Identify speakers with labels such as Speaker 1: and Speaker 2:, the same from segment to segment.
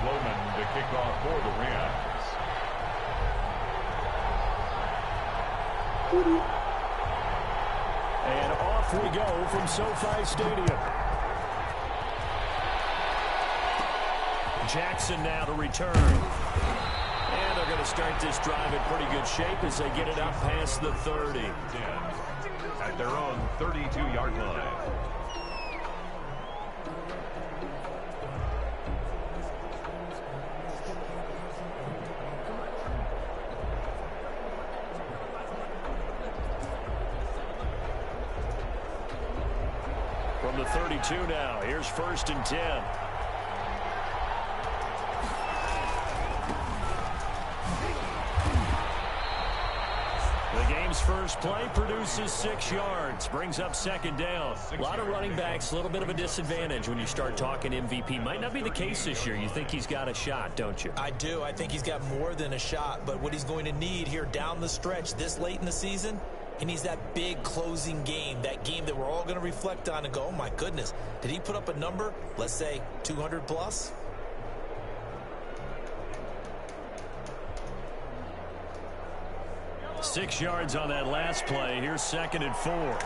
Speaker 1: Sloman to kick off for the Rams.
Speaker 2: And off we go from SoFi Stadium. Jackson now to return. And they're going to start this drive in pretty good shape as they get it up past the 30.
Speaker 1: At their own 32-yard line.
Speaker 2: From the 32 now, here's 1st and 10. The game's first play produces 6 yards, brings up 2nd down. A lot of running backs, a little bit of a disadvantage when you start talking MVP. Might not be the case this year. You think he's got a shot, don't you?
Speaker 3: I do. I think he's got more than a shot, but what he's going to need here down the stretch this late in the season, he needs that big closing game, that game that we're all going to reflect on and go, oh my goodness, did he put up a number, let's say 200 plus?
Speaker 2: Six yards on that last play. Here's 2nd and 4.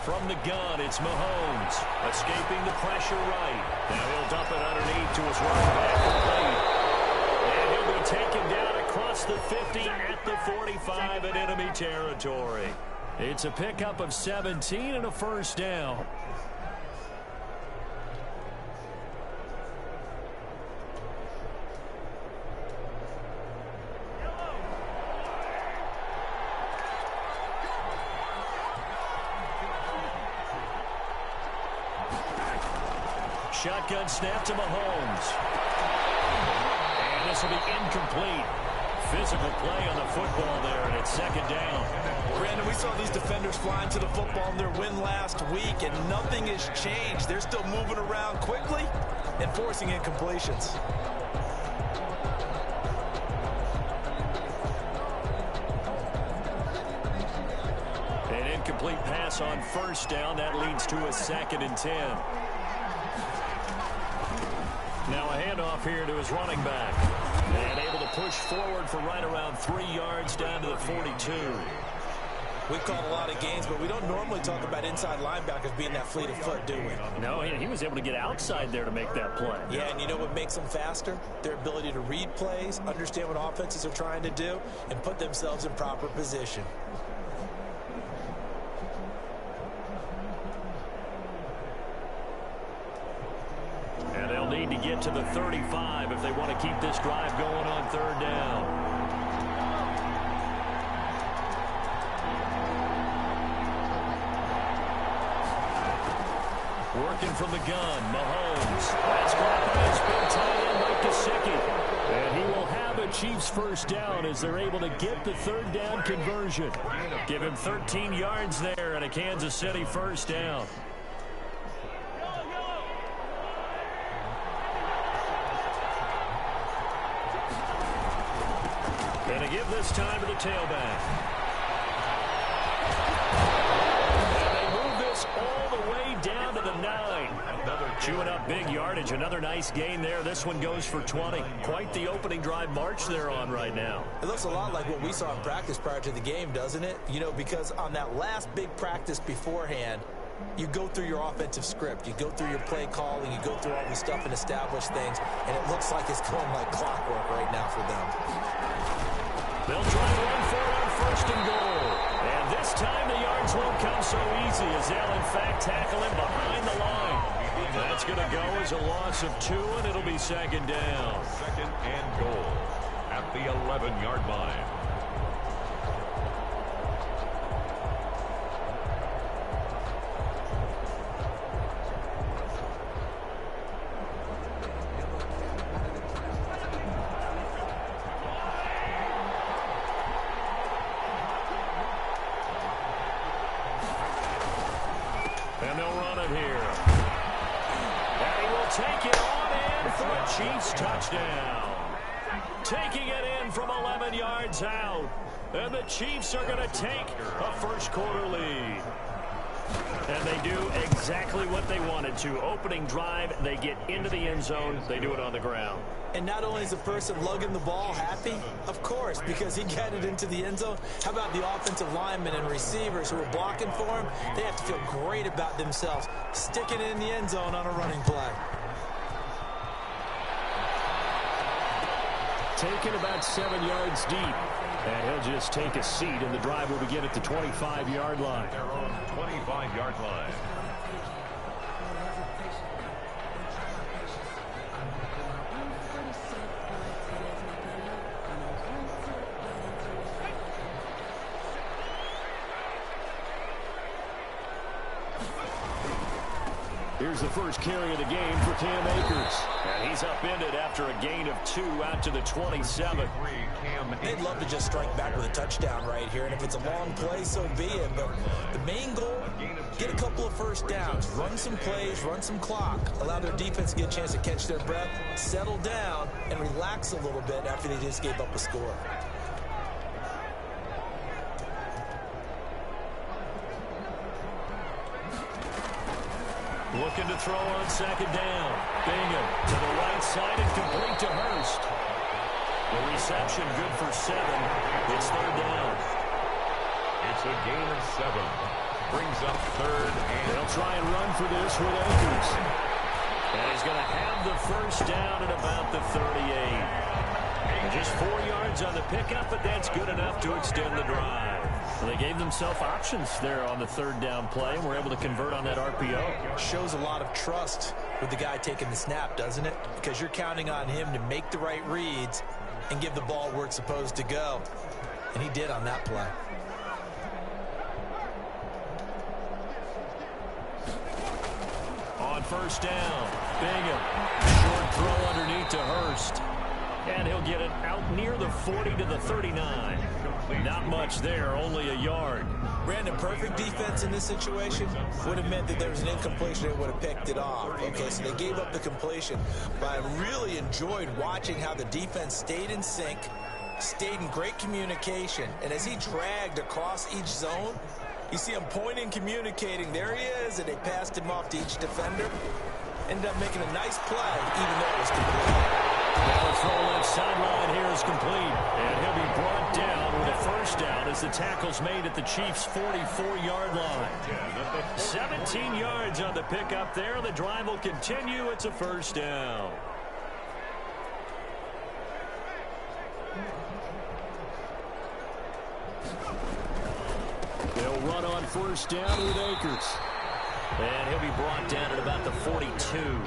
Speaker 2: From the gun, it's Mahomes. Escaping the pressure right. Now he'll dump it underneath to his running back. And he'll be taken down across the 50 at the 45 in enemy territory. It's a pickup of 17 and a 1st down. Shotgun snap to Mahomes. And this will be incomplete. Physical play on the football there, and it's 2nd down.
Speaker 3: Brandon, we saw these defenders flying to the football in their win last week, and nothing has changed. They're still moving around quickly and forcing incompletions.
Speaker 2: An incomplete pass on 1st down. That leads to a 2nd and 10. Now a handoff here to his running back. And able to push forward for right around 3 yards down to the 42.
Speaker 3: We've called a lot of games, but we don't normally talk about inside linebackers being that fleet of foot, do we?
Speaker 2: No, he was able to get outside there to make that play.
Speaker 3: Yeah, and you know what makes them faster? Their ability to read plays, understand what offenses are trying to do, and put themselves in proper position.
Speaker 2: And they'll need to get to the 35 if they want to keep this drive going on 3rd down. Working from the gun, Mahomes. That's caught by his big tight end, Mike Gesicki. And he will have a Chiefs 1st down as they're able to get the 3rd down conversion. Give him 13 yards there and a Kansas City 1st down. And a give this time to the tailback. And they move this all the way down to the 9. Chewing up big yardage. Another nice gain there. This one goes for 20. Quite the opening drive march they're on right now.
Speaker 3: It looks a lot like what we saw in practice prior to the game, doesn't it? You know, because on that last big practice beforehand, you go through your offensive script. You go through your play calling. You go through all this stuff and establish things. And it looks like it's going like clockwork right now for them.
Speaker 2: They'll try to run for it on 1st and goal. And this time the yards won't come so easy as they'll in fact tackle him behind the line. That's going to go as a loss of 2, and it'll be 2nd down.
Speaker 1: 2nd and goal at the 11-yard line.
Speaker 2: Chiefs touchdown. Taking it in from 11 yards out. And the Chiefs are going to take a first quarter lead. And they do exactly what they wanted to. Opening drive, they get into the end zone. They do it on the ground.
Speaker 3: And not only is the person lugging the ball happy, of course, because he got it into the end zone. How about the offensive linemen and receivers who are blocking for him? They have to feel great about themselves, sticking it in the end zone on a running play.
Speaker 2: Taken about 7 yards deep. And he'll just take a seat, and the drive will begin at the 25-yard line.
Speaker 1: They're on the 25-yard line.
Speaker 2: Here's the first carry of the game for Cam Akers. And he's upended after a gain of 2 out to the 27.
Speaker 3: They'd love to just strike back with a touchdown right here, and if it's a long play, so be it. But the main goal, get a couple of first downs, run some plays, run some clock, allow their defense to get a chance to catch their breath, settle down, and relax a little bit after they just gave up a score.
Speaker 2: Looking to throw on second down. Bingham to the right side and complete to Hurst. The reception good for 7. It's third down.
Speaker 1: It's a gain of 7. Brings up third. And
Speaker 2: they'll try and run for this with Akers. And he's going to have the first down at about the 38. And just 4 yards on the pickup, but that's good enough to extend the drive. Well, they gave themselves options there on the third down play and were able to convert on that RPO.
Speaker 3: Shows a lot of trust with the guy taking the snap, doesn't it? Because you're counting on him to make the right reads and give the ball where it's supposed to go. And he did on that play.
Speaker 2: On first down, Bingham. Short throw underneath to Hurst. And he'll get it out near the 40 to the 39. Not much there, only a yard.
Speaker 3: Brandon, perfect defense in this situation would have meant that there was an incompletion. They would have picked it off. Okay, so they gave up the completion. But I really enjoyed watching how the defense stayed in sync, stayed in great communication. And as he dragged across each zone, you see him pointing, communicating. There he is, and they passed him off to each defender. Ended up making a nice play, even though it was complete.
Speaker 2: Ball throw left sideline here is complete. And he'll be brought down with a first down as the tackle's made at the Chiefs' 44-yard line. 17 yards on the pickup there. The drive will continue. It's a first down. They'll run on first down with Akers. And he'll be brought down at about the 42.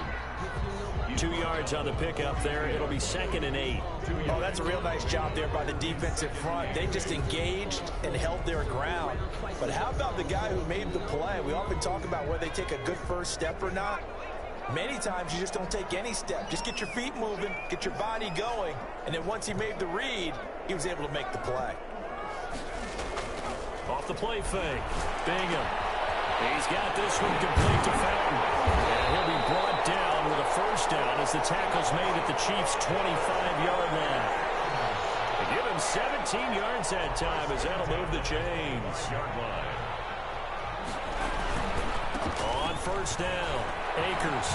Speaker 2: 2 yards on the pickup there. It'll be 2nd and 8.
Speaker 3: Oh, that's a real nice job there by the defensive front. They just engaged and held their ground. But how about the guy who made the play? We often talk about whether they take a good first step or not. Many times you just don't take any step. Just get your feet moving, get your body going, and then once he made the read, he was able to make the play.
Speaker 2: Off the play fake. Bingham. He's got this one complete to Fountain. And he'll be brought down with a first down as the tackle's made at the Chiefs' 25-yard line. They give him 17 yards that time as that'll move the chains. On first down, Akers.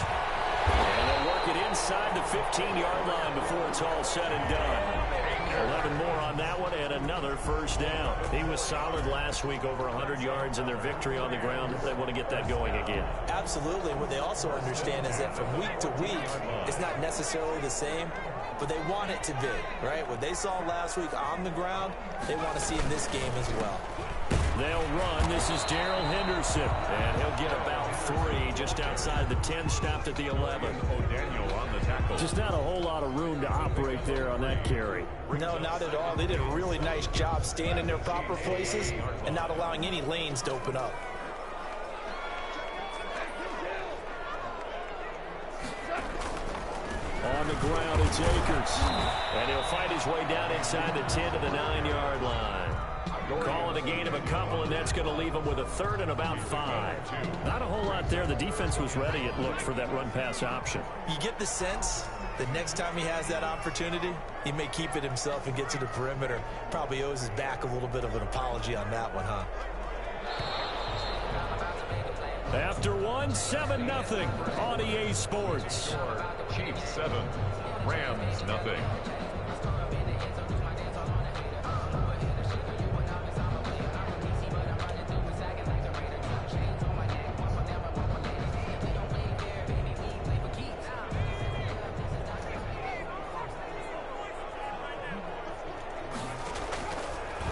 Speaker 2: And they'll work it inside the 15-yard line before it's all said and done. 11 more on that one and another first down. He was solid last week, over 100 yards in their victory on the ground. They want to get that going again.
Speaker 3: Absolutely. What they also understand is that from week to week, it's not necessarily the same, but they want it to be, right? What they saw last week on the ground, they want to see in this game as well.
Speaker 2: They'll run. This is Darrell Henderson. And he'll get about 3 just outside the 10, stopped at the 11.
Speaker 1: O'Daniel on the tackle.
Speaker 2: Just not a whole lot of room to operate there on that carry.
Speaker 3: No, not at all. They did a really nice job staying in their proper places and not allowing any lanes to open up.
Speaker 2: On the ground, it's Akers. And he'll fight his way down inside the 10 to the 9-yard line. Call it a gain of a couple, and that's going to leave them with a third and about 5. Not a whole lot there. The defense was ready, it looked, for that run-pass option.
Speaker 3: You get the sense that next time he has that opportunity, he may keep it himself and get to the perimeter. Probably owes his back a little bit of an apology on that one, huh?
Speaker 2: After one, 7-0 on EA Sports.
Speaker 1: Chiefs 7, Rams 0.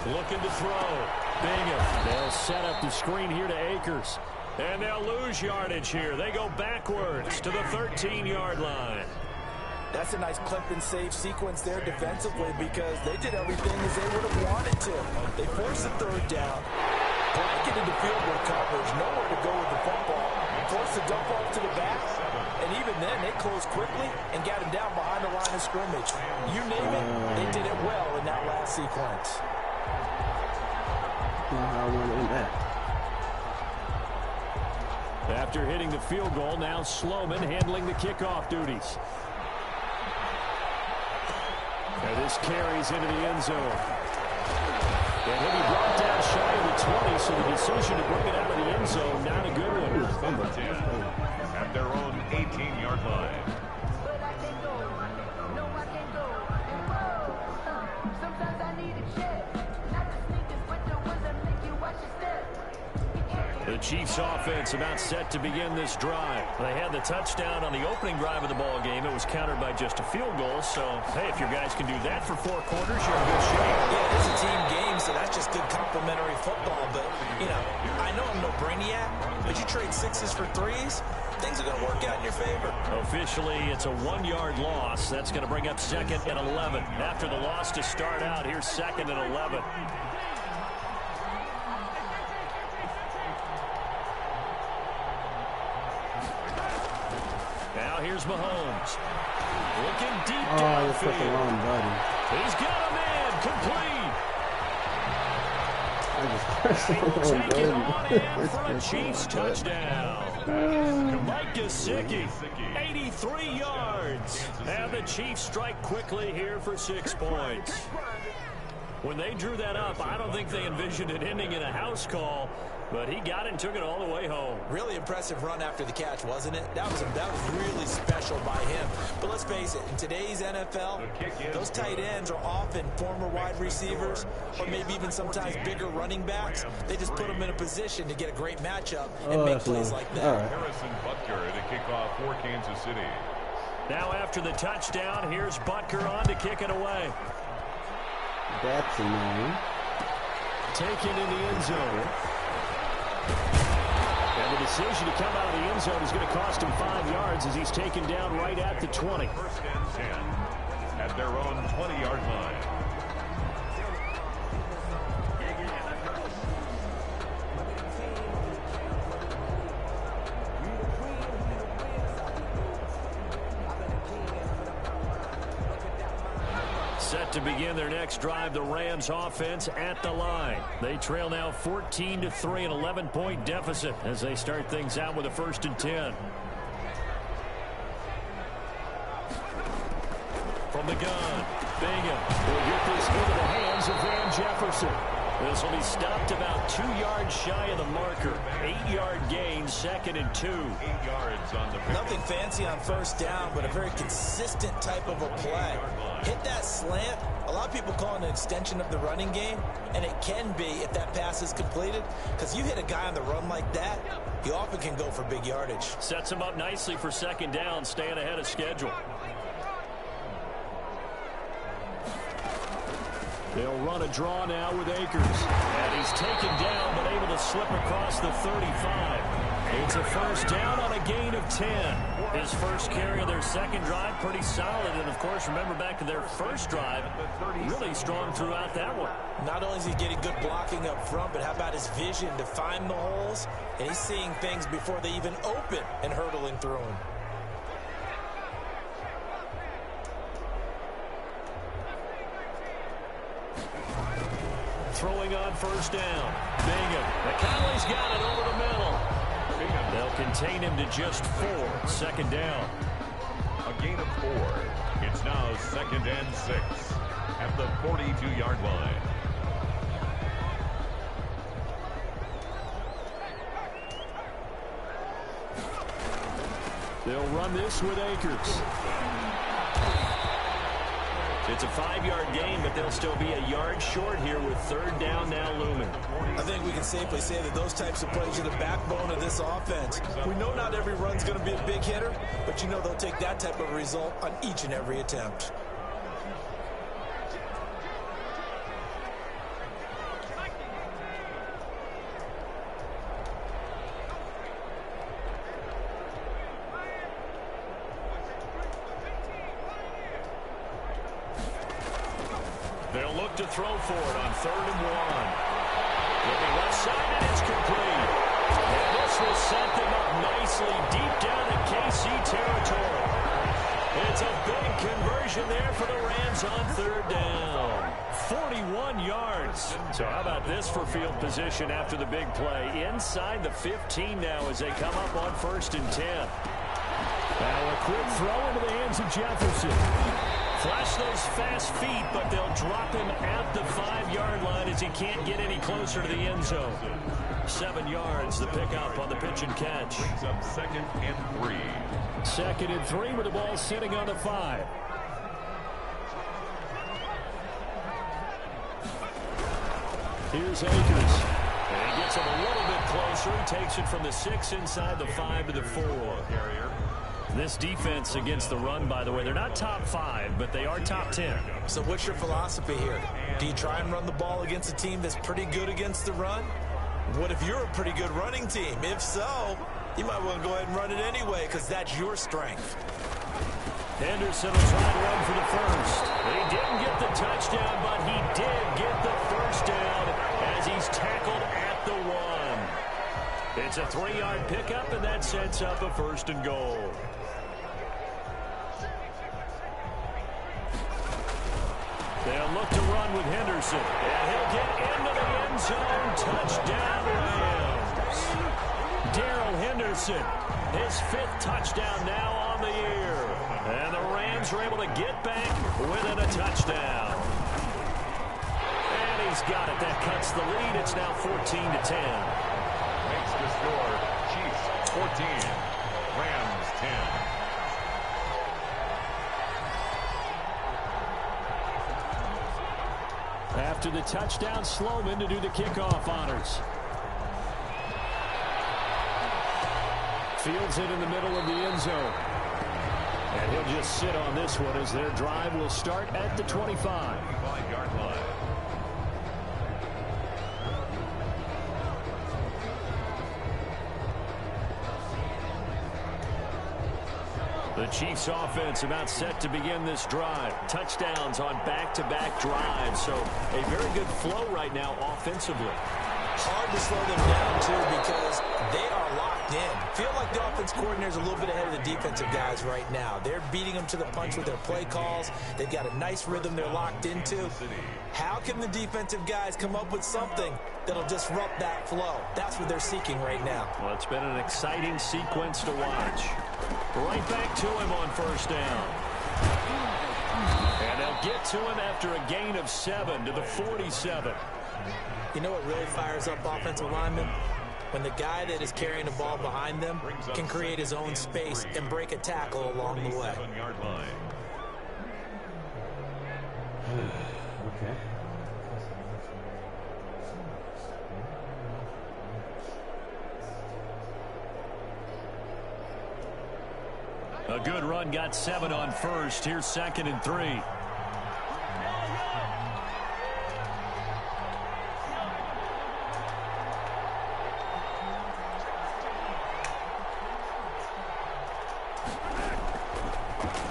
Speaker 2: Looking to throw. Bingham. They'll set up the screen here to Akers. And they'll lose yardage here. They go backwards to the 13-yard line.
Speaker 4: That's a nice clip and save sequence there defensively because they did everything as they would have wanted to. They forced the third down, blanketed the field goal coverage, nowhere to go with the football, forced the dump off to the back, and even then they closed quickly and got him down behind the line of scrimmage. You name it, they did it well in that last sequence.
Speaker 5: How I want to end that.
Speaker 2: After hitting the field goal, now Sloman handling the kickoff duties. And this carries into the end zone. And he'll be brought down shy of the 20, so the decision to bring it out of the end zone, not a good one.
Speaker 1: At their own 18-yard line.
Speaker 2: The Chiefs offense about set to begin this drive. They had the touchdown on the opening drive of the ball game. It was countered by just a field goal. So, hey, if your guys can do that for 4 quarters, you're in good shape.
Speaker 3: Yeah, it's a team game, so that's just good complimentary football. But, you know, I know I'm no brainiac, but you trade 6s for 3s, things are going to work out in your favor.
Speaker 2: Officially, it's a 1-yard loss. That's going to bring up 2nd and 11. After the loss to start out, here's 2nd and 11. Now here's Mahomes. Looking deep downfield. He's got a man complete. They will take it on in for a Chiefs touchdown. Mike Gesicki, 83 yards. And the Chiefs strike quickly here for 6 points. When they drew that up, I don't think they envisioned it ending in a house call, but he got it and took it all the way home.
Speaker 3: Really impressive run after the catch, wasn't it? That was really special by him. But let's face it, in today's NFL, those tight ends are often former wide receivers or maybe even sometimes bigger running backs. They just put them in a position to get a great matchup and make plays like that.
Speaker 5: Right.
Speaker 1: Harrison Butker to kick off for Kansas City.
Speaker 2: Now after the touchdown, here's Butker on to kick it away.
Speaker 5: That's annoying.
Speaker 2: Taken in the end zone. And the decision to come out of the end zone is going to cost him 5 yards as he's taken down right at the 20.
Speaker 1: 1st and 10 at their own 20-yard line.
Speaker 2: Set to begin their next drive, the Rams offense at the line. They trail now 14-3, an 11-point deficit as they start things out with a 1st and 10. From the gun, Bingham will get this into the hands of Van Jefferson. This will be stopped about 2 yards shy of the marker. 8-yard gain, 2nd and 2.
Speaker 1: 8 yards on the 50.
Speaker 3: Nothing fancy on 1st down, but a very consistent type of a play. Hit that slant. A lot of people call it an extension of the running game, and it can be if that pass is completed, because you hit a guy on the run like that, he often can go for big yardage.
Speaker 2: Sets him up nicely for 2nd down, staying ahead of schedule. They'll run a draw now with Akers. And he's taken down, but able to slip across the 35. It's a 1st down on a gain of 10. His first carry of their 2nd drive, pretty solid. And, of course, remember back to their 1st drive, really strong throughout that one.
Speaker 3: Not only is he getting good blocking up front, but how about his vision to find the holes? And he's seeing things before they even open and hurdling through them.
Speaker 2: throwing on first down. Bingham. McConnelly's got it over the middle. They'll contain him to just 4. Second down.
Speaker 1: A gain of 4. It's now 2nd and 6 at the 42-yard line.
Speaker 2: They'll run this with Akers. It's a 5-yard gain, but they'll still be a yard short here with 3rd down now looming.
Speaker 4: I think we can safely say that those types of plays are the backbone of this offense. We know not every run's going to be a big hitter, but you know they'll take that type of result on each and every attempt.
Speaker 2: They'll look to throw for it on 3rd and 1. Looking left side, and it's complete. And this will set them up nicely deep down in KC territory. It's a big conversion there for the Rams on 3rd down. 41 yards. So how about this for field position after the big play? Inside the 15 now as they come up on 1st and 10. Now a quick throw into the hands of Jefferson. Flash those fast feet, but they'll drop him at the 5-yard line as he can't get any closer to the end zone. 7 yards, the pickup on the pitch and catch.
Speaker 1: Brings up 2nd and 3.
Speaker 2: 2nd and 3 with the ball sitting on the 5. Here's Akers. And he gets him a little bit closer. He takes it from the 6 inside the 5 to the 4. This defense against the run, by the way, they're not top 5, but they are top 10.
Speaker 4: So what's your philosophy here? Do you try and run the ball against a team that's pretty good against the run? What if you're a pretty good running team? If so, you might want to go ahead and run it anyway because that's your strength.
Speaker 2: Henderson will try to run for the first. He didn't get the touchdown, but he did get the first down as he's tackled at the 1. It's a 3-yard pickup, and that sets up a 1st and goal. They'll look to run with Henderson, and he'll get into the end zone. Touchdown, Rams. Darrell Henderson, his 5th touchdown now on the year. And the Rams are able to get back within a touchdown. And he's got it. That cuts the lead. It's now 14-10.
Speaker 1: Makes the score. Chiefs 14. Rams 10.
Speaker 2: After the touchdown, Sloman to do the kickoff honors. Fields it in the middle of the end zone. And he'll just sit on this one as their drive will start at the 25.
Speaker 1: 25-yard line.
Speaker 2: The Chiefs offense about set to begin this drive. Touchdowns on back-to-back drives. So a very good flow right now offensively.
Speaker 4: Hard to slow them down, too, because they are locked in. Feel like the offense coordinator's a little bit ahead of the defensive guys right now. They're beating them to the punch with their play calls. They've got a nice rhythm they're locked into. How can the defensive guys come up with something that'll disrupt that flow? That's what they're seeking right now.
Speaker 2: Well, it's been an exciting sequence to watch. Right back to him on 1st down. And they'll get to him after a gain of 7 to the 47.
Speaker 4: You know what really fires up offensive linemen? When the guy that is carrying the ball behind them can create his own space and break a tackle along the way.
Speaker 1: 7-yard line.
Speaker 5: Okay.
Speaker 2: A good run, got 7 on 1st. Here's 2nd and 3.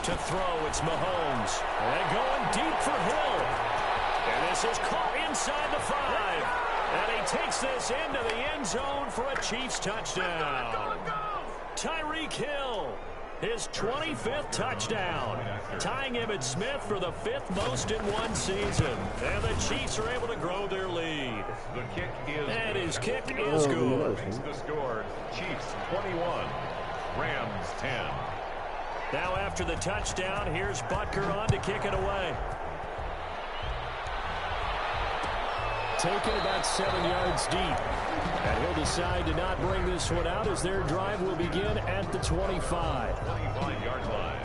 Speaker 2: To throw, it's Mahomes. And going deep for Hill. And this is caught inside the 5. And he takes this into the end zone for a Chiefs touchdown. Tyreek Hill. his 25th touchdown, tying Emmitt Smith for the 5th most in one season. And the Chiefs are able to grow their lead.
Speaker 1: The kick is
Speaker 2: and his kick is good.
Speaker 1: The score, Chiefs 21, Rams 10.
Speaker 2: Now after the touchdown, here's Butker on to kick it away. Taken about 7 yards deep. And he'll decide to not bring this one out as their drive will begin at the 25.
Speaker 1: 25-yard line.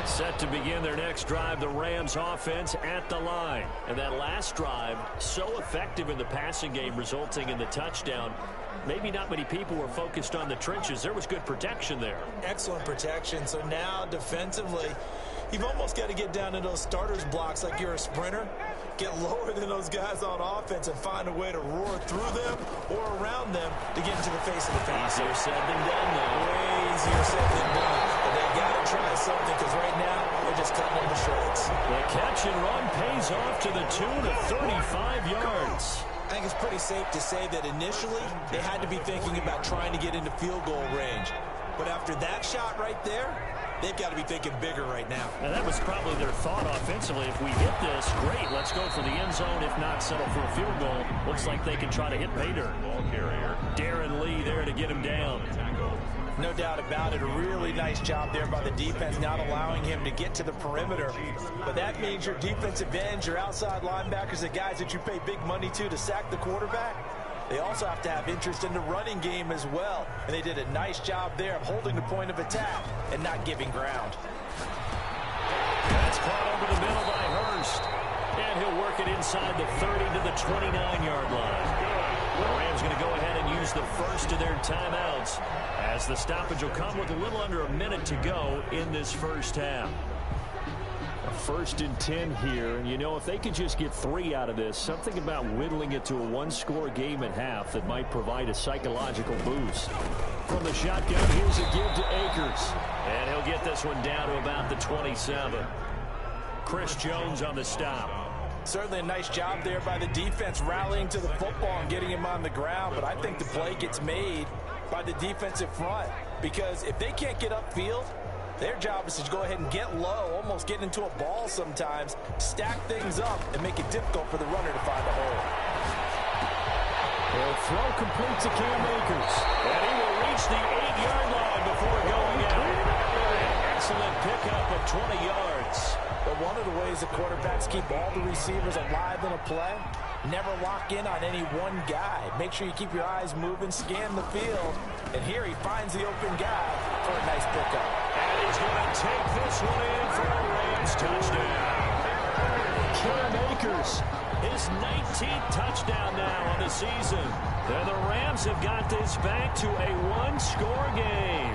Speaker 2: Set to begin their next drive, the Rams offense at the line. And that last drive, so effective in the passing game, resulting in the touchdown. Maybe not many people were focused on the trenches. There was good protection there.
Speaker 3: Excellent protection. So now defensively, you've almost got to get down to those starters blocks like you're a sprinter. Get lower than those guys on offense and find a way to roar through them or around them to get into the face of the pass.
Speaker 2: Easier said than done, though.
Speaker 3: Way easier said than done. But they got to try something because right now they're just cutting them to shreds.
Speaker 2: The catch and run pays off to the tune of 35 yards.
Speaker 3: I think it's pretty safe to say that initially they had to be thinking about trying to get into field goal range. But after that shot right there, they've got to be thinking bigger right now.
Speaker 2: And that was probably their thought offensively. If we hit this, great, let's go for the end zone. If not, settle for a field goal. Looks like they can try to hit pay dirt.
Speaker 1: Ball carrier.
Speaker 2: Darren Lee there to get him down.
Speaker 3: No doubt about it. A really nice job there by the defense, not allowing him to get to the perimeter. But that means your defensive ends, your outside linebackers, the guys that you pay big money to sack the quarterback, they also have to have interest in the running game as well. And they did a nice job there of holding the point of attack and not giving ground.
Speaker 2: That's caught over the middle by Hurst. And he'll work it inside the 30 to the 29-yard line. The Rams going to go ahead and use the first of their timeouts as the stoppage will come with a little under a minute to go in this first half. A 1st and 10 here, and you know, if they could just get 3 out of this, something about whittling it to a one-score game at half that might provide a psychological boost. From the shotgun, here's a give to Akers. And he'll get this one down to about the 27. Chris Jones on the stop.
Speaker 3: Certainly a nice job there by the defense rallying to the football and getting him on the ground, but I think the play gets made by the defensive front because if they can't get upfield, their job is to go ahead and get low, almost get into a ball sometimes, stack things up, and make it difficult for the runner to find a hole.
Speaker 2: The throw complete to Cam Akers. And he will reach the 8-yard line before going out. Excellent pickup of 20 yards.
Speaker 3: But one of the ways the quarterbacks keep all the receivers alive in a play, never lock in on any one guy. Make sure you keep your eyes moving, scan the field. And here he finds the open guy for a nice pickup.
Speaker 2: And he's going to take this one in for a Rams touchdown. Cam Akers, his 19th touchdown now on the season. And the Rams have got this back to a one-score game.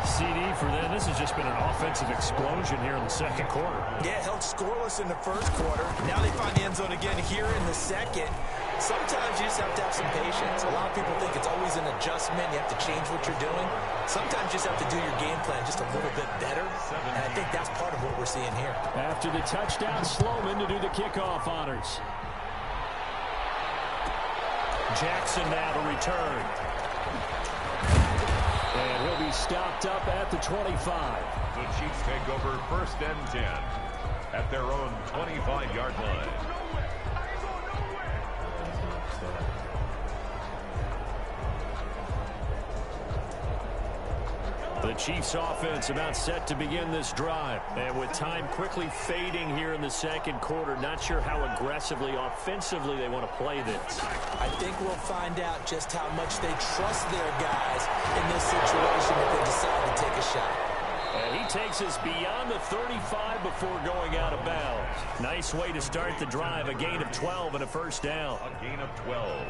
Speaker 2: CD for them. This has just been an offensive explosion here in the second quarter.
Speaker 3: Yeah, held scoreless in the first quarter. Now they find the end zone again here in the second. Sometimes you just have to have some patience. A lot of people think it's always an adjustment. You have to change what you're doing. Sometimes you just have to do your game plan just a little bit better. And I think that's part of what we're seeing here.
Speaker 2: After the touchdown, Sloman to do the kickoff honors. Jackson now to return. And he'll be stopped up at the 25.
Speaker 1: The Chiefs take over 1st and 10 at their own 25-yard line.
Speaker 2: The Chiefs offense about set to begin this drive. And with time quickly fading here in the second quarter, not sure how aggressively, offensively they want to play this.
Speaker 3: I think we'll find out just how much they trust their guys in this situation if they decide to take a shot.
Speaker 2: And he takes us beyond the 35 before going out of bounds. Nice way to start the drive, a gain of 12 and a first down.
Speaker 1: A gain of 12.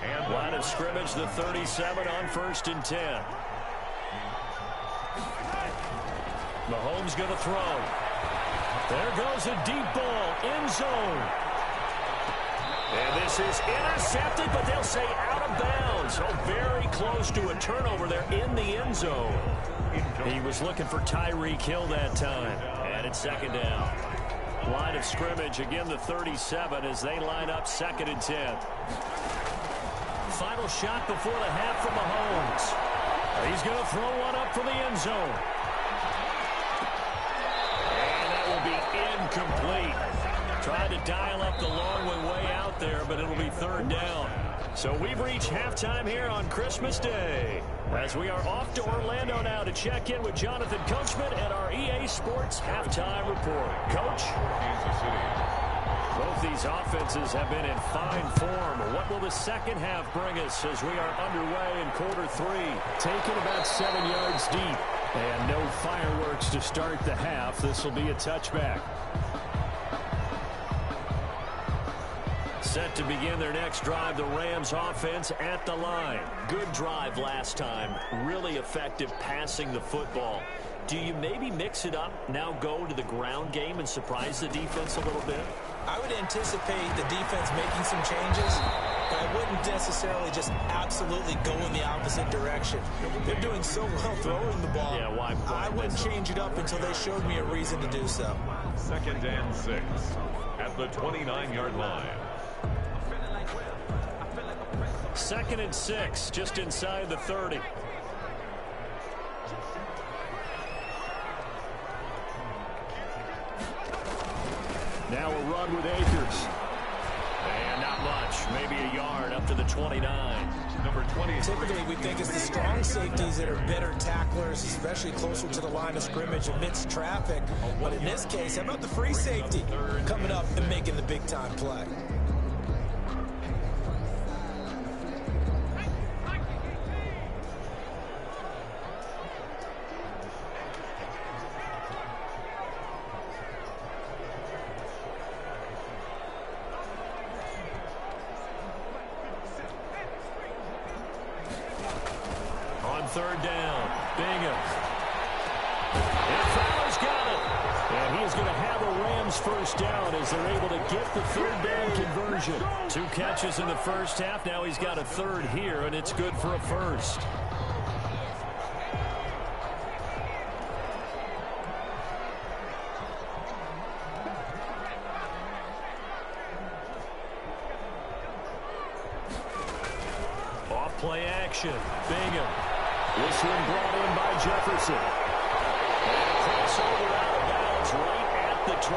Speaker 1: And
Speaker 2: line of scrimmage, the 37 on 1st and 10. Mahomes going to throw. There goes a deep ball, end zone. And this is intercepted, but they'll say out of bounds. Oh, very close to a turnover there in the end zone. He was looking for Tyreek Hill that time. And it's 2nd down. Line of scrimmage, again the 37 as they line up 2nd and 10. final shot before the half from Mahomes. He's going to throw one up for the end zone. And that will be incomplete. Tried to dial up the long way out there, but it'll be third down. So we've reached halftime here on Christmas Day, as we are off to Orlando now to check in with Jonathan Coachman at our EA Sports Halftime Report. Coach?
Speaker 1: Kansas City.
Speaker 2: Both these offenses have been in fine form. What will the second half bring us as we are underway in quarter three? Taken about 7 yards deep. And no fireworks to start the half. This will be a touchback. Set to begin their next drive, the Rams offense at the line. Good drive last time. Really effective passing the football. Do you maybe mix it up, now go to the ground game and surprise the defense a little bit?
Speaker 3: I would anticipate the defense making some changes, but I wouldn't necessarily just absolutely go in the opposite direction. They're doing so well throwing the ball.
Speaker 2: Yeah, why?
Speaker 3: I wouldn't change it up until they showed me a reason to do so.
Speaker 1: 2nd and 6 at the 29-yard line.
Speaker 2: 2nd and 6, just inside the 30. Now a run with Akers. And not much, maybe a yard up to the 29.
Speaker 1: Number 20.
Speaker 3: Typically, we think it's the strong safeties that are better tacklers, especially closer to the line of scrimmage amidst traffic. But in this case, how about the free safety coming up and making the big-time play?
Speaker 2: Third down. Bingham. And Fowler's got it. And he's going to have a Rams first down as they're able to get the third down conversion. 2 catches in the first half. Now he's got a third here, and it's good for a first. Off play action. Bingham. This one brought in by Jefferson. And a crossover out of bounds right at the 25.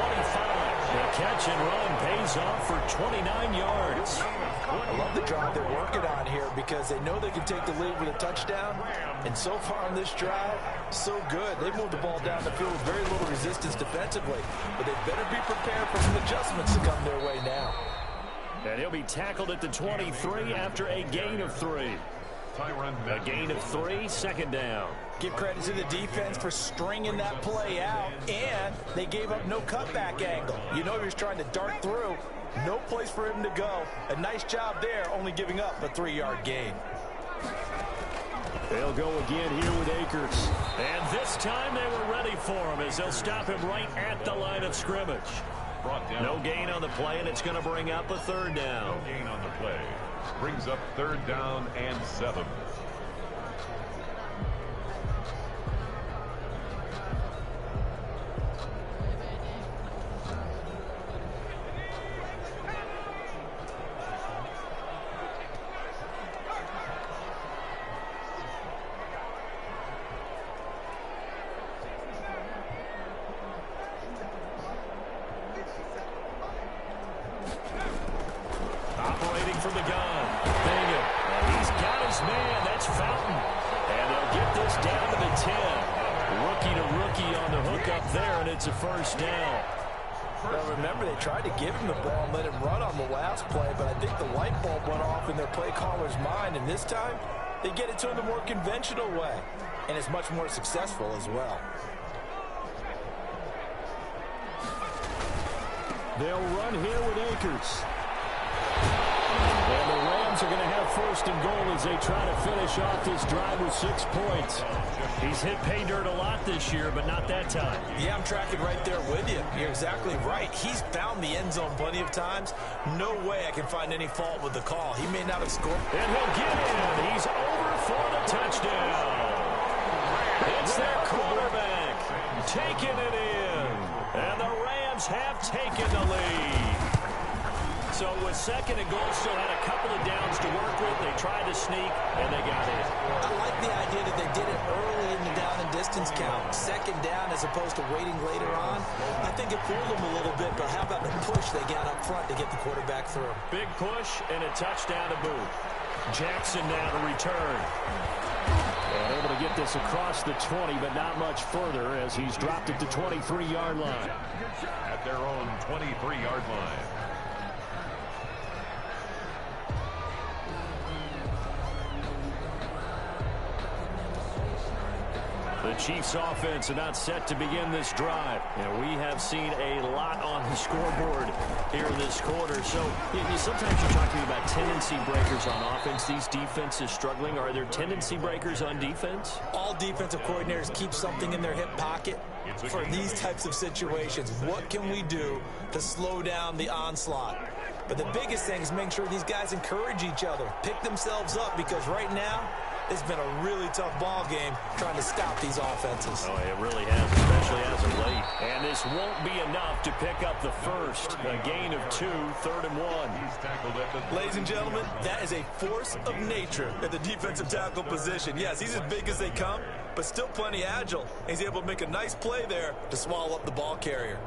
Speaker 2: The catch and run pays off for 29 yards.
Speaker 4: I love the drive they're working on here because they know they can take the lead with a touchdown. And so far on this drive, so good. They moved the ball down the field with very little resistance defensively. But they better be prepared for some adjustments to come their way now.
Speaker 2: And he'll be tackled at the 23 after a gain of 3. A gain of 3, 2nd down.
Speaker 3: Give credit to the defense for stringing that play out, and they gave up no cutback angle. You know he was trying to dart through. No place for him to go. A nice job there, only giving up a 3-yard gain.
Speaker 2: They'll go again here with Akers. And this time they were ready for him as they'll stop him right at the line of scrimmage. No gain on the play, and it's going to bring up a third down.
Speaker 1: No gain on the play. Brings up 3rd down and 7.
Speaker 2: Operating from the gun. Bingham. And he's got his man. That's Fountain. And they'll get this down to the 10. Rookie to rookie on the hook up there, and it's a first down.
Speaker 4: Now remember, they tried to give him the ball and let him run on the last play, but I think the light bulb went off in their play caller's mind, and this time they get it to him the more conventional way, and it's much more successful as well.
Speaker 2: They'll run here with Akers. And the Rams are going to have 1st and goal as they try to finish off this drive with 6 points. He's hit pay dirt a lot this year, but not that time.
Speaker 3: Yeah, I'm tracking right there with you. You're exactly right. He's found the end zone plenty of times. No way I can find any fault with the call. He may not have scored.
Speaker 2: And he'll get in. He's over for the touchdown. It's their quarterback taking it in. And the Rams have taken the lead. So with second and goal, still had a couple of downs to work with. They tried to sneak, and they got it.
Speaker 3: I like the idea that they did it early in the down and distance count. Second down as opposed to waiting later on. I think it fooled them a little bit, but how about the push they got up front to get the quarterback through?
Speaker 2: Big push and a touchdown to boot. Jackson now to return. And able to get this across the 20, but not much further as he's dropped it to 23-yard line.
Speaker 1: At their own 23-yard line.
Speaker 2: The Chiefs offense about set to begin this drive. And we have seen a lot on the scoreboard here in this quarter. So sometimes you talk to me about tendency breakers on offense. These defenses struggling. Are there tendency breakers on defense?
Speaker 3: All defensive coordinators keep something in their hip pocket for these types of situations. What can we do to slow down the onslaught? But the biggest thing is make sure these guys encourage each other, pick themselves up, because right now, it's been a really tough ball game trying to stop these offenses.
Speaker 2: Oh, it really has, especially as of late. And this won't be enough to pick up the first. A gain of 2, 3rd and 1.
Speaker 4: Ladies and gentlemen, that is a force of nature at the defensive tackle position. Yes, he's as big as they come, but still plenty agile. He's able to make a nice play there to swallow up the ball carrier.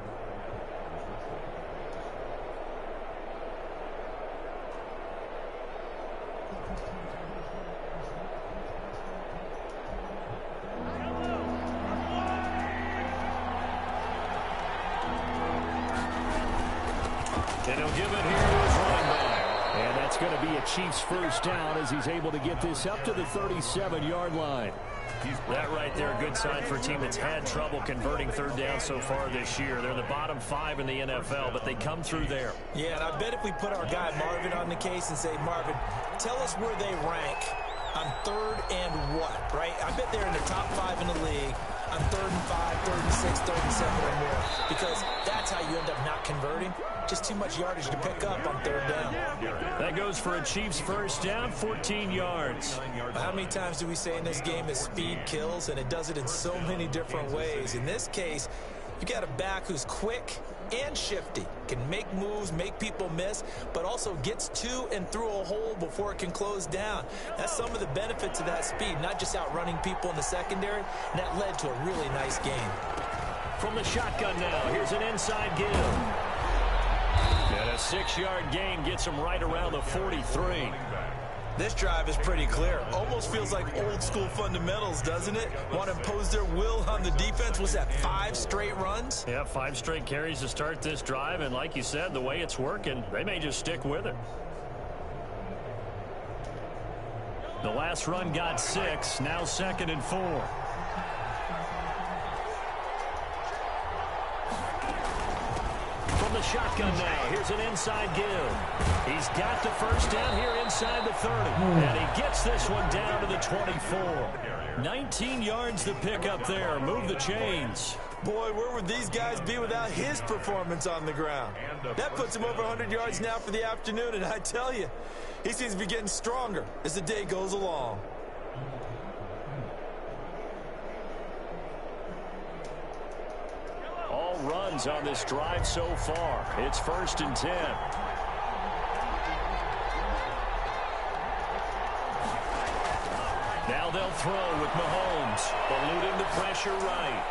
Speaker 2: And he'll give it here to his running back. And that's going to be a Chiefs first down as he's able to get this up to the 37-yard line. That right there, a good sign for a team that's had trouble converting third down so far this year. They're the bottom 5 in the NFL, but they come through there.
Speaker 3: Yeah, and I bet if we put our guy Marvin on the case and say, Marvin, tell us where they rank on 3rd and what, right? I bet they're in the top 5 in the league on 3rd and 5, 3rd and 6, 3rd and 7 or more, because that's how you end up not converting. Just too much yardage to pick up on 3rd down.
Speaker 2: That goes for a Chiefs first down, 14 yards.
Speaker 3: How many times do we say in this game that speed kills, and it does it in so many different ways? In this case, you got a back who's quick and shifty, can make moves, make people miss, but also gets to and through a hole before it can close down. That's some of the benefits of that speed, not just outrunning people in the secondary, and that led to a really nice game.
Speaker 2: From the shotgun now, here's an inside give. And a 6-yard gain gets him right around the 43.
Speaker 4: This drive is pretty clear. Almost feels like old school fundamentals, doesn't it? Want to impose their will on the defense. Was that 5 straight runs?
Speaker 2: Yeah, 5 straight carries to start this drive. And like you said, the way it's working, they may just stick with it. The last run got 6. Now 2nd and 4. The shotgun now. Here's an inside give. He's got the first down here inside the 30. And he gets this one down to the 24. 19 yards to pick up there. Move the chains.
Speaker 4: Boy, where would these guys be without his performance on the ground? That puts him over 100 yards now for the afternoon, and I tell you, he seems to be getting stronger as the day goes along.
Speaker 2: All runs on this drive so far. It's 1st and 10. Now they'll throw with Mahomes, eluding the pressure right.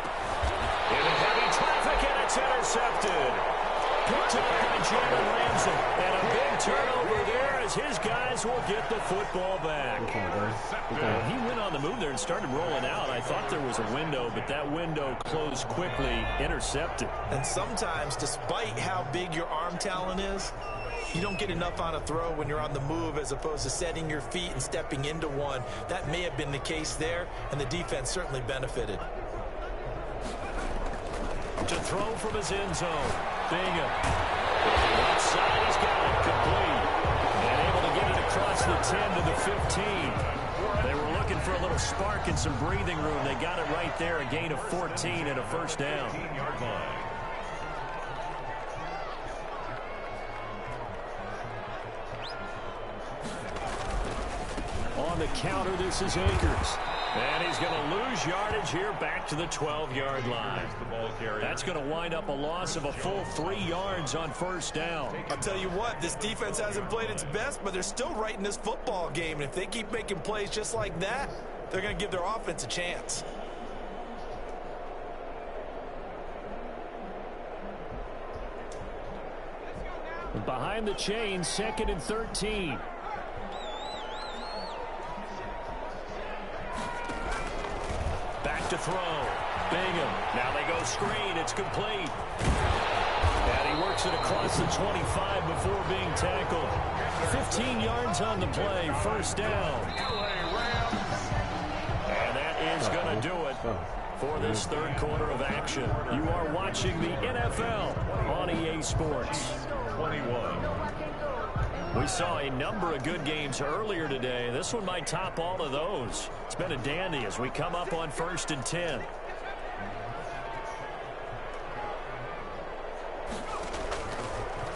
Speaker 2: Into heavy traffic, and it's intercepted. Picked up by Jalen Ramsey. And a big turnover there as his guys will get the football back. He went on the move there and started rolling out. I thought there was a window, but that window closed quickly, intercepted.
Speaker 3: And sometimes, despite how big your arm talent is, you don't get enough on a throw when you're on the move as opposed to setting your feet and stepping into one. That may have been the case there, and the defense certainly benefited.
Speaker 2: To throw from his end zone. Bingham. Left side, he's got it complete. And able to get it across the 10 to the 15. They were looking for a little spark and some breathing room. They got it right there. A gain of 14 and a first down. On the counter, this is Akers. And he's going to lose yardage here back to the 12-yard line. That's going to wind up a loss of a full 3 yards on first down.
Speaker 4: I'll tell you what, this defense hasn't played its best, but they're still right in this football game. And if they keep making plays just like that, they're going to give their offense a chance.
Speaker 2: Behind the chain, 2nd and 13. Back to throw. Bingham. Now they go screen. It's complete. And he works it across the 25 before being tackled. 15 yards on the play. First down. And that is going to do it for this third quarter of action. You are watching the NFL on EA Sports.
Speaker 1: 21.
Speaker 2: We saw a number of good games earlier today. This one might top all of those. It's been a dandy as we come up on 1st and 10.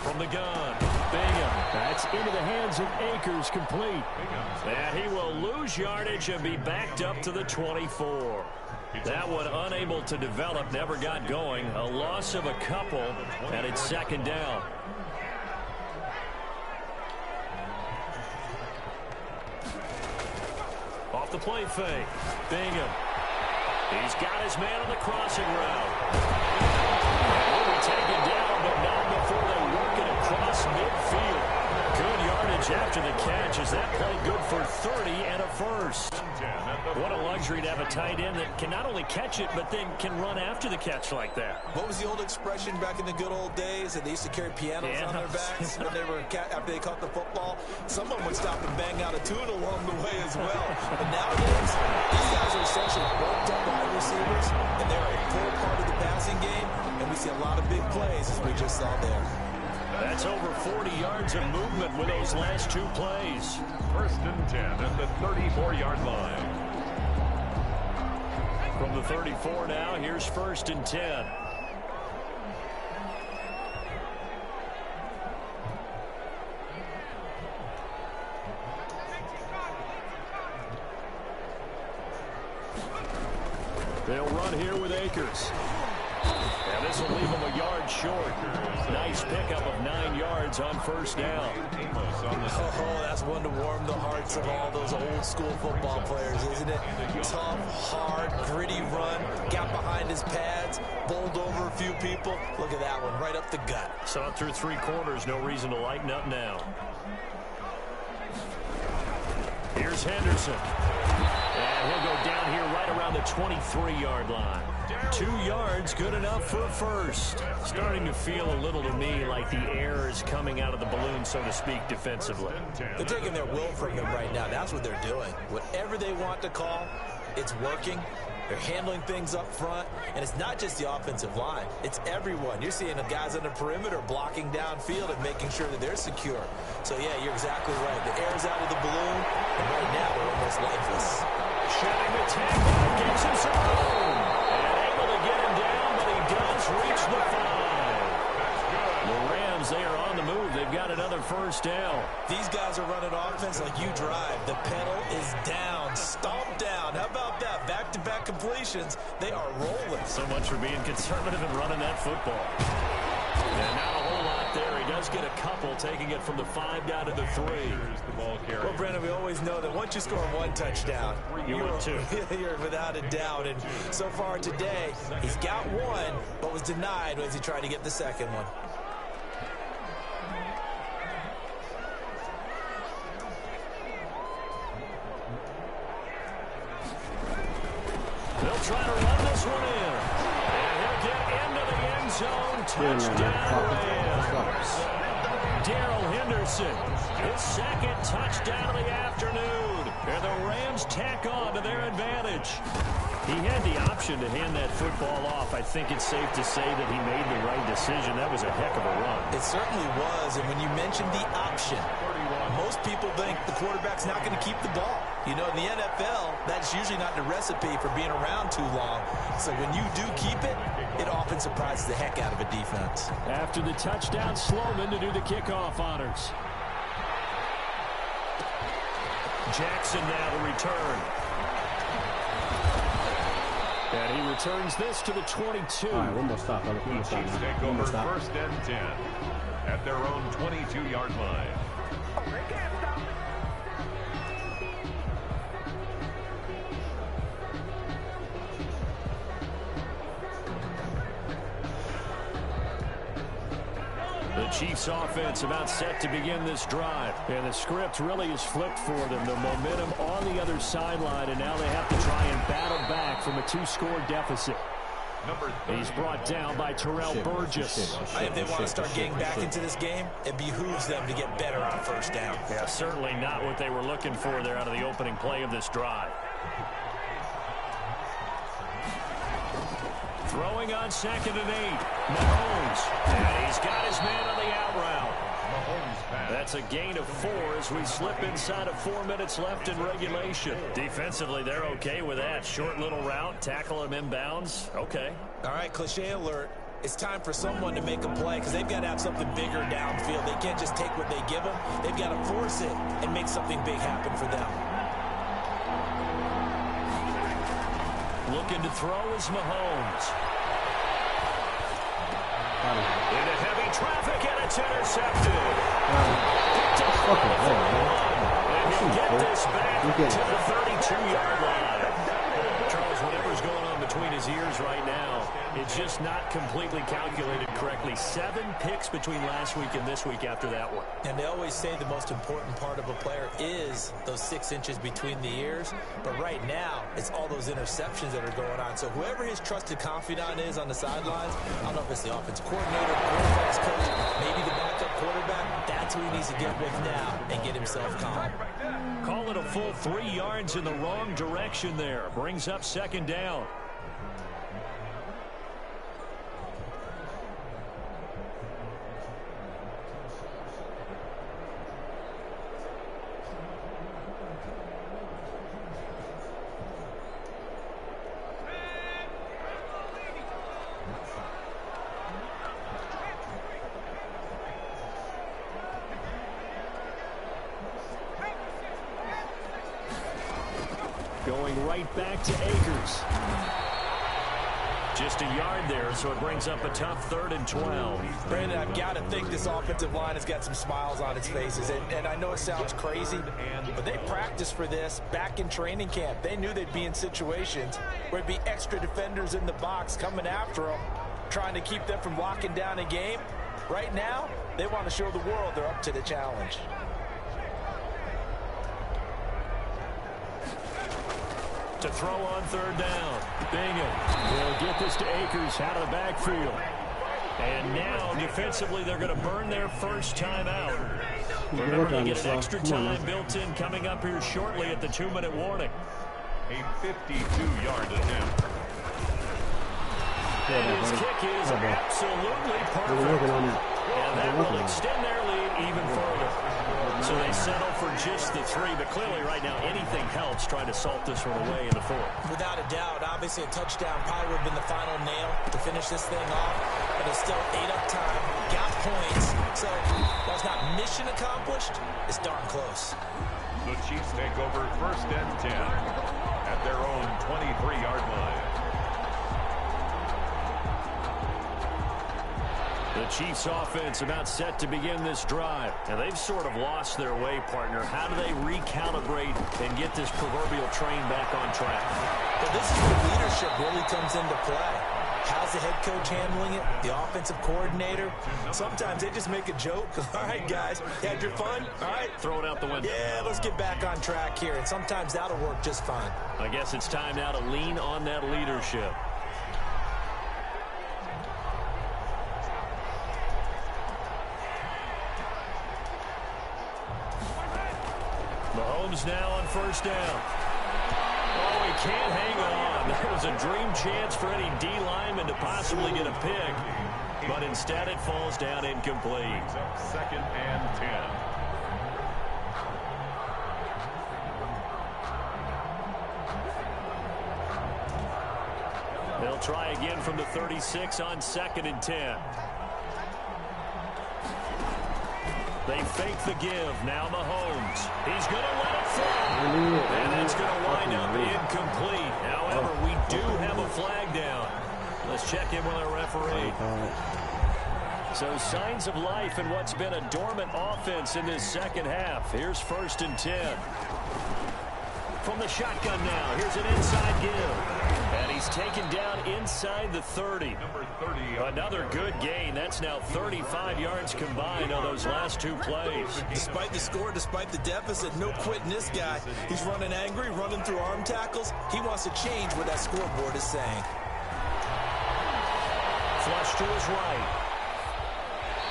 Speaker 2: From the gun, Bingham. That's into the hands of Akers, complete. And he will lose yardage and be backed up to the 24. That one unable to develop, never got going. A loss of a couple, and it's 2nd down. Off the play fake. Bingham. He's got his man on the crossing route. Will be taken down, but not before they work it across midfield. Good yardage after the catch. Is that play good for 30 and a first? What a luxury to have a tight end that can not only catch it, but then can run after the catch like that.
Speaker 4: What was the old expression back in the good old days that they used to carry pianos on their backs when they were after they caught the football? Someone would stop and bang out a tune along the way as well. But nowadays, these guys are essentially worked up wide receivers, and they're a full part of the passing game, and we see a lot of big plays as we just saw there.
Speaker 2: That's over 40 yards of movement with those last 2 plays.
Speaker 1: 1st and 10 at the 34-yard line.
Speaker 2: From the 34 now, here's 1st and 10. They'll run here with Akers. And this will leave him a yard short. Nice pickup of 9 yards on first down.
Speaker 4: Oh, that's one to warm the hearts of all those old school football players, isn't it? Tough, hard, gritty run. Got behind his pads, bowled over a few people. Look at that one, right up the gut.
Speaker 2: Saw it through 3 quarters. No reason to lighten up now. Here's Henderson. And he'll go down here right around the 23-yard line. 2 yards, good enough for a first. Starting to feel a little to me like the air is coming out of the balloon, so to speak, defensively.
Speaker 4: They're taking their will from them right now. That's what they're doing. Whatever they want to call, it's working. They're handling things up front, and it's not just the offensive line. It's everyone. You're seeing the guys on the perimeter blocking downfield and making sure that they're secure. So, yeah, you're exactly right. The air's out of the balloon, and right now they're almost lifeless.
Speaker 2: Shedding the tackle, gets him some room. And able to get him down, but he does reach the 5. The Rams, they are on the move. They've got another first down.
Speaker 4: These guys are running offense like you drive. The pedal is down, stomped down. How about that? Back-to-back completions. They are rolling.
Speaker 2: So much for being conservative and running that football. And not a whole lot there. He does get a couple, taking it from the 5 down to the 3.
Speaker 4: Well, Brandon, we always know that once you score 1 touchdown,
Speaker 2: you win 2.
Speaker 4: You're without a doubt. And so far today, he's got 1, but was denied as he tried to get the second one.
Speaker 2: They'll try to run this one in. And he'll get into the end zone. Touchdown, Rams. Darrell Henderson, his 2nd touchdown of the afternoon. And the Rams tack on to their advantage. He had the option to hand that football off. I think it's safe to say that he made the right decision. That was a heck of a run.
Speaker 4: It certainly was. And when you mentioned the option, most people think the quarterback's not going to keep the ball. You know, in the NFL, that's usually not the recipe for being around too long. So when you do keep it, it often surprises the heck out of a defense.
Speaker 2: After the touchdown, Sloman to do the kickoff honors. Jackson now to return. And he returns this to the 22.
Speaker 5: All right, one more stop, brother. One more
Speaker 1: The
Speaker 5: stop.
Speaker 1: Chiefs
Speaker 5: Man.
Speaker 1: take
Speaker 5: One
Speaker 1: over
Speaker 5: more stop.
Speaker 1: 1st and 10 at their own 22-yard line.
Speaker 2: The Chiefs offense about set to begin this drive. And the script really is flipped for them. The momentum on the other sideline, and now they have to try and battle back from a 2-score deficit. He's brought down by Terrell Burgess.
Speaker 3: If they want to start getting back into this game, it behooves them to get better on 1st down.
Speaker 2: Yeah, certainly not what they were looking for there out of the opening play of this drive. Throwing on 2nd and 8. Mahomes. And he's got his man on the out route. That's a gain of 4 as we slip inside of 4 minutes left in regulation. Defensively, they're okay with that. Short little route, tackle him inbounds. Okay.
Speaker 3: All right, cliche alert. It's time for someone to make a play because they've got to have something bigger downfield. They can't just take what they give them. They've got to force it and make something big happen for them.
Speaker 2: Looking to throw is Mahomes. Into heavy traffic, and it's intercepted. Picked up and he'll get this back to the 32-yard line. Charles, whatever's going on between his ears right now, it's just not completely calculated correctly. 7 picks between last week and this week after that one.
Speaker 3: And they always say the most important part of a player is those 6 inches between the ears. But right now, it's all those interceptions that are going on. So whoever his trusted confidant is on the sidelines, I don't know if it's the offensive coordinator, the quarterback's coach, maybe the backup quarterback, that's who he needs to get with now and get himself calm.
Speaker 2: Call it a full 3 yards in the wrong direction there. Brings up 2nd down. Going right back to Akers. Just a yard there, so it brings up a tough 3rd and 12.
Speaker 3: Brandon, I've got to think this offensive line has got some smiles on its faces. And I know it sounds crazy, but they practiced for this back in training camp. They knew they'd be in situations where there'd be extra defenders in the box coming after them, trying to keep them from locking down a game. Right now, they want to show the world they're up to the challenge.
Speaker 2: To throw on 3rd down. Bingham will get this to Akers out of the backfield. And now, defensively, they're going to burn their first time out. Remember, they get an extra time built in coming up here shortly at the 2-minute warning.
Speaker 1: A 52-yard attempt.
Speaker 2: And his kick is absolutely perfect. And that will extend their lead even further. So they settle for just the 3, but clearly right now anything helps trying to salt this one away in the 4th.
Speaker 3: Without a doubt, obviously a touchdown probably would have been the final nail to finish this thing off, but it's still 8 up time, got points, so while it's not mission accomplished, it's darn close.
Speaker 1: The Chiefs take over 1st and 10 at their own 23-yard line.
Speaker 2: The Chiefs offense about set to begin this drive. And they've sort of lost their way, partner. How do they recalibrate and get this proverbial train back on track?
Speaker 3: But this is where leadership really comes into play. How's the head coach handling it? The offensive coordinator? Sometimes they just make a joke. All right, guys, you had your fun? All right.
Speaker 2: Throw it out the window.
Speaker 3: Yeah, let's get back on track here. And sometimes that'll work just fine.
Speaker 2: I guess it's time now to lean on that leadership. Mahomes now on 1st down. Oh, he can't hang on. That was a dream chance for any D lineman to possibly get a pick. But instead it falls down incomplete.
Speaker 1: 2nd and 10.
Speaker 2: They'll try again from the 36 on 2nd and 10. They They fake the give. Now Mahomes. He's going to let it fly. And it's going to wind up incomplete. However, we do have a flag down. Let's check in with our referee. So signs of life in what's been a dormant offense in this second half. Here's 1st and 10. From the shotgun now. Here's an inside give. And he's taken down inside the 30.
Speaker 1: Number 30.
Speaker 2: Another good gain. That's now 35 yards combined on those last 2 plays.
Speaker 3: Despite the score, despite the deficit, no quitting this guy. He's running angry, running through arm tackles. He wants to change what that scoreboard is saying.
Speaker 2: Flush to his right.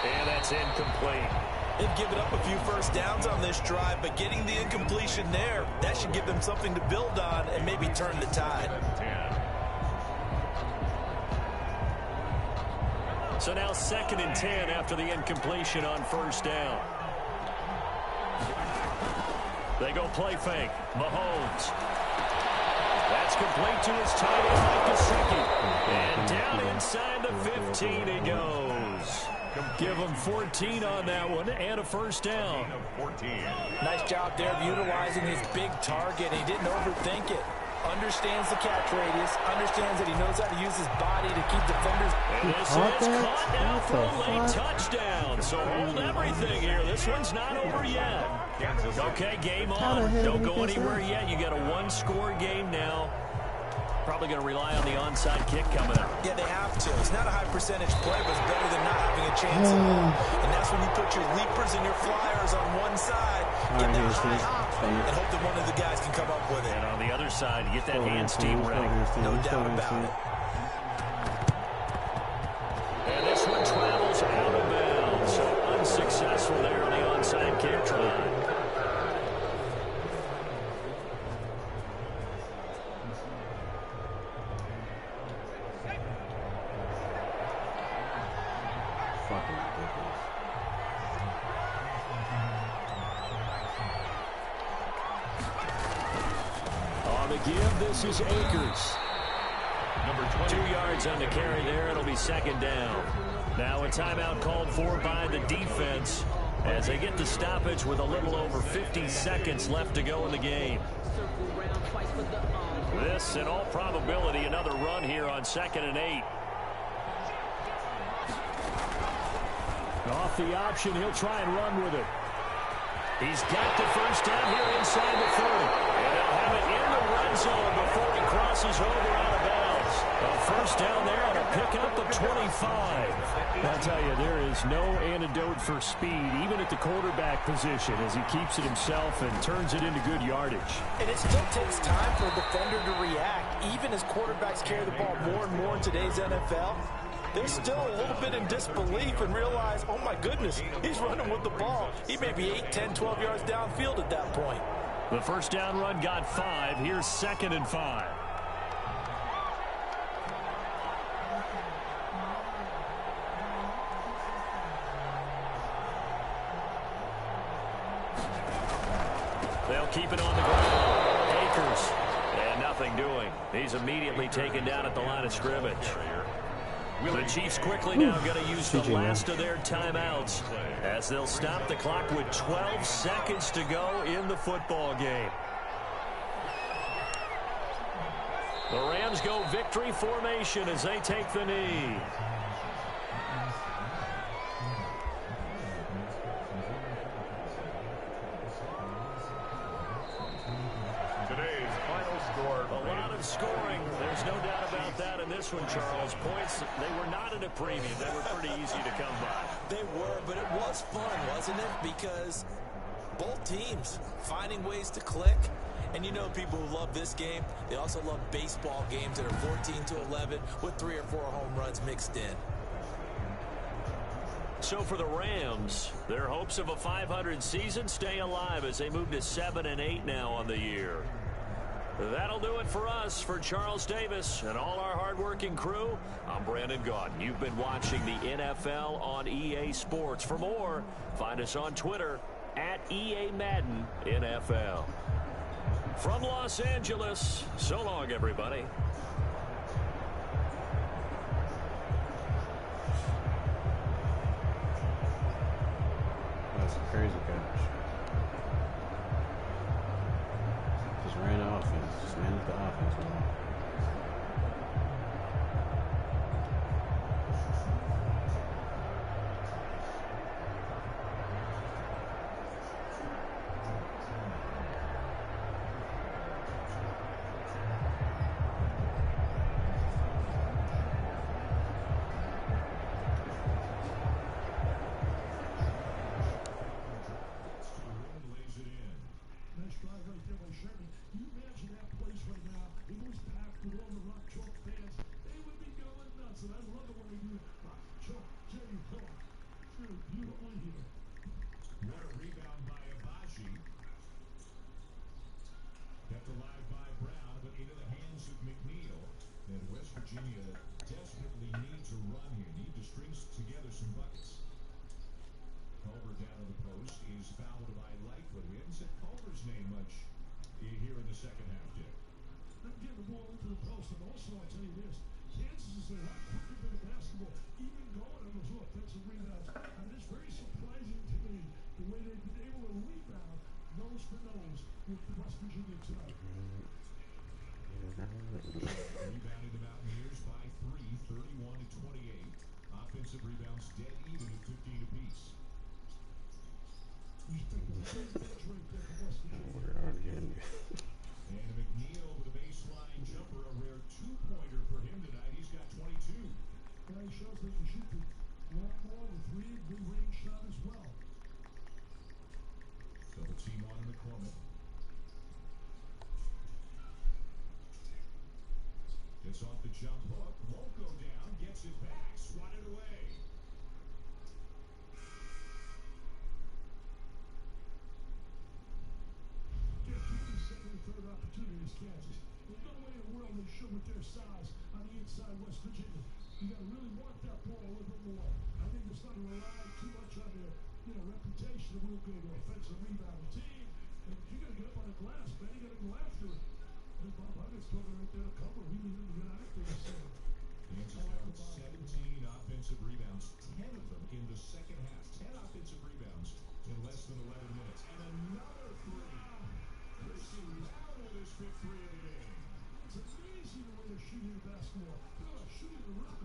Speaker 2: And that's incomplete.
Speaker 3: They've given up a few first downs on this drive, but getting the incompletion there, that should give them something to build on and maybe turn the tide.
Speaker 2: So now 2nd and 10 after the incompletion on 1st down. They go play fake. Mahomes. That's complete to his tight end, Mike Gesicki. And down inside the 15 he goes. Give him 14 on that one and a 1st down.
Speaker 1: 14.
Speaker 4: Nice job there of utilizing his big target. He didn't overthink it. Understands the catch radius. Understands that he knows how to use his body to keep defenders.
Speaker 2: And this is caught now for a late touchdown. So hold everything here. This one's not over yet. Okay, game on. Don't go anywhere yet. You got a 1-score game now. Probably going to rely on the onside kick coming up.
Speaker 3: Yeah, they have to. It's not a high percentage play, but it's better than not having a chance at all. And that's when you put your leapers and your flyers on one side, get that high hop, and hope that one of the guys can come up with it.
Speaker 2: And on the other side, you get that hand steam ready.
Speaker 3: No doubt about it.
Speaker 2: And this one travels out of bounds. So unsuccessful there on the onside kick try. Give. This is Akers.
Speaker 1: Number 20.
Speaker 2: 2 yards on the carry there. It'll be 2nd down. Now a timeout called for by the defense as they get the stoppage with a little over 50 seconds left to go in the game. This, in all probability, another run here on 2nd and 8. Off the option, he'll try and run with it. He's got the 1st down here inside the 30. And they'll have it in the red zone before he crosses over out of bounds. A 1st down there and a pickup of 25. I'll tell you, there is no antidote for speed, even at the quarterback position, as he keeps it himself and turns it into good yardage.
Speaker 4: And it still takes time for a defender to react. Even as quarterbacks carry the ball more and more in today's NFL, they're still a little bit in disbelief and realize, oh my goodness, he's running with the ball. He may be 8, 10, 12 yards downfield at that point.
Speaker 2: The 1st down run got 5. Here's 2nd and 5. They'll keep it on the ground. Akers. And nothing doing. He's immediately taken down at the line of scrimmage. The Chiefs quickly now going to use the last of their timeouts as they'll stop the clock with 12 seconds to go in the football game. The Rams go victory formation as they take the knee.
Speaker 1: Today's final score.
Speaker 2: A lot of scoring. There's no doubt about that in this one, Charles. Points, they were not at a premium. They were pretty easy to come by.
Speaker 3: They were, but it was fun, wasn't it? Because both teams finding ways to click. And you know people who love this game, they also love baseball games that are 14-11 with 3 or 4 home runs mixed in.
Speaker 2: So for the Rams, their hopes of a 500 season stay alive as they move to 7-8 now on the year. That'll do it for us. For Charles Davis and all our hardworking crew, I'm Brandon Gaudin. You've been watching the NFL on EA Sports. For more, find us on Twitter at EA Madden NFL. From Los Angeles, so long, everybody.
Speaker 5: That's crazy. crazy catch. Just ran the offense. Just managed the offense well.
Speaker 1: Virginia desperately needs a run here. Need to string together some buckets. Culver down on the post is fouled by Lightfoot. We haven't said Culver's name much here in the second half yet.
Speaker 6: They're getting the ball into the post, and also I'll tell you this: Kansas is a lot quicker than the basketball, even going on those offensive rebounds. And it's very surprising to me the way they've been able to rebound nose for nose with the West Virginia tonight.
Speaker 1: Rebounded the Mountaineers by 3, 31-28. Offensive rebounds dead even at 15 apiece. And McNeil with a baseline jumper, a rare two-pointer for him tonight. He's got 22.
Speaker 6: Well, he shows they can shoot the long ball, the three, good range shot as well.
Speaker 1: Double team on McCormick. Gets off the jump hook, won't go down, gets it back, swatted away.
Speaker 6: Get the second and third opportunities, Kansas. There's no way in the world they should with their size on the inside West Virginia. You got to really want that ball a little bit more. I think they're starting to rely too much on their, reputation of real good offensive rebounding team. And you got to get up on the glass, man. You got to go after it. And Bob Huggins talking right there to cover. We need him to get out there. So.
Speaker 1: Kansas found 17 offensive rebounds, 10 of them in the second half. 10 offensive rebounds in less than 11 minutes. And another three. Chrissy Brown with his fifth three of the game.
Speaker 6: It's amazing the way they're shooting the basketball. They're like shooting the rock.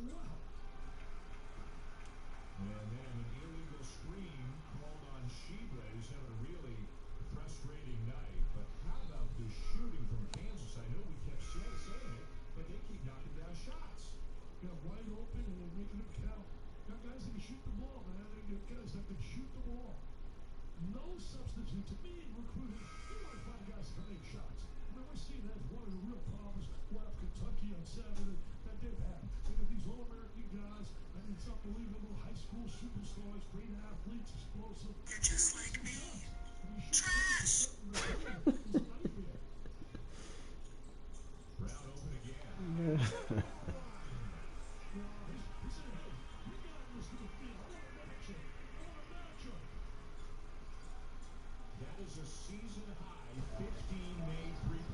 Speaker 6: Wow.
Speaker 1: And then an illegal screen called on Sheba. He's having a really frustrating night. But how about the shooting from Kansas? I know we kept saying it, but they keep knocking down shots.
Speaker 6: They're wide open and they're making them count. Got guys that can shoot the ball, man. They got guys that can shoot the ball. No substitute. To me, in recruiting, you want to find guys that can make shots. I mean, we're seeing that's one of the real problems out of Kentucky on Saturday that they've had. They got these All-American guys. I mean, it's unbelievable. High school superstars, great athletes, explosive.
Speaker 7: You're just like me.
Speaker 6: Trash!
Speaker 1: Brown open again.